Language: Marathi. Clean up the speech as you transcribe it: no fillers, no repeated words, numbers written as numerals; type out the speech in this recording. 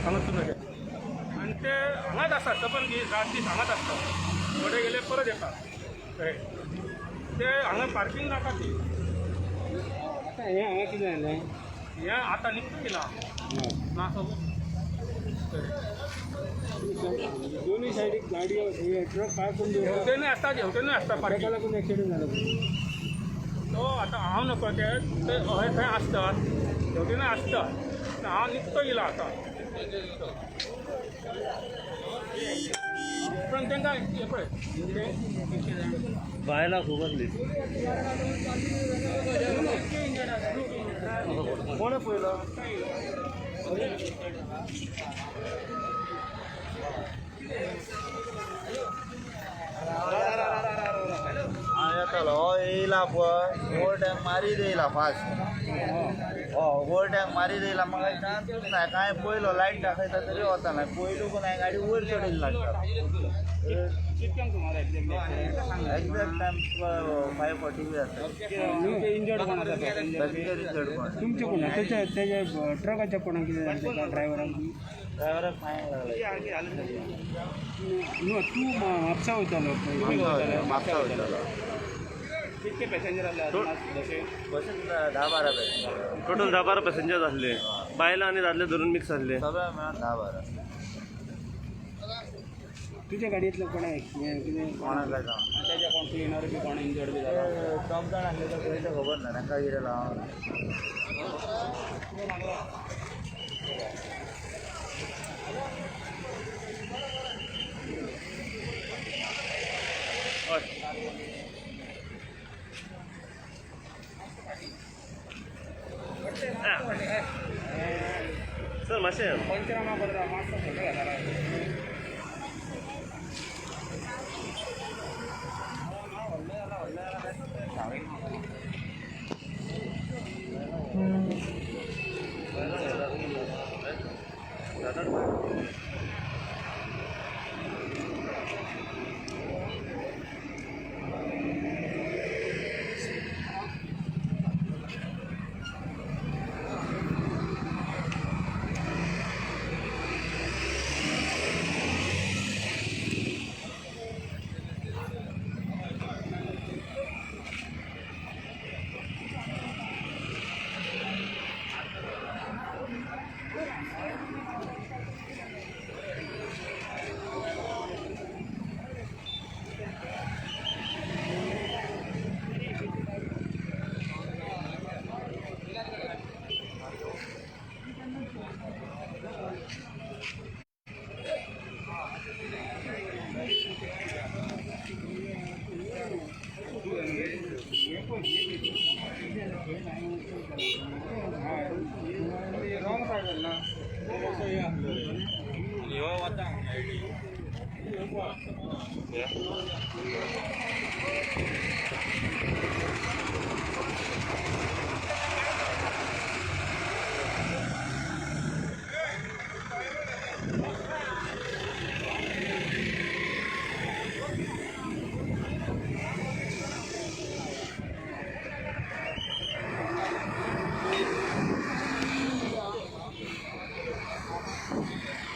हांगासून आणि ते हांगाच आसतात सबन रात दीस हांगाच आसतात थोडे गेले परत येतात ते हांगा पार्किंग नाका ती आता हे हांगा कितें जालें हें आतां निघता केला ना दोन्ही सायडीक गाडयो ट्रक पार्क करून हेवटेनूय आसता पार्किंग लागून एक्सिडेंट जालो तो आतां हांव नको ते हय थंय आसतात हेवटेनूय आसता हांव निघतो गेला आतां पण तांकां हे पळय बायलां खूब आसली कोणे पळयलो येतालो हो येयला पळय ओवर टँक मारीत येयला फास्ट ओवर टँक मारीत येयला म्हाका चान्सूच ना कांय पयलो लायट दाखयता तरी वता ना पयलू हांवें गाडी वयर चडयली लागता कितक्यांक सुमार एक्झॅक्ट टायम 5:40 बी आसा इंजर्ड कोण आसा इंजर्ड कोण तुमचे कोण तेच्या ट्रकाच्या कोणाक कितें जालें ड्रायव्हराक ड्रायव्हराक फायन लागला न्हू तूं म्हापसा वयतालो म्हापसा वयतालो कितके पॅसेंजर आसले बसीन 10-12 पॅसेंजर टोटल 10-12 पॅसेंजर आसले बायलां आनी दादले धरून मिक्स आसले सगळ्या मेळून 10-12 तुझ्या गाडयेंतलो कोणाक कितें कोणाक काय जावन त्याच्या कोण क्लिनर बी कोण इंजर्ड बी जाला दोग जाण आसले तो पयलीं खबर ना तांकां कितें लावन सर मातशें पंचनामा करता मातसो फोटो घेता रॉंग सायड ना यो वता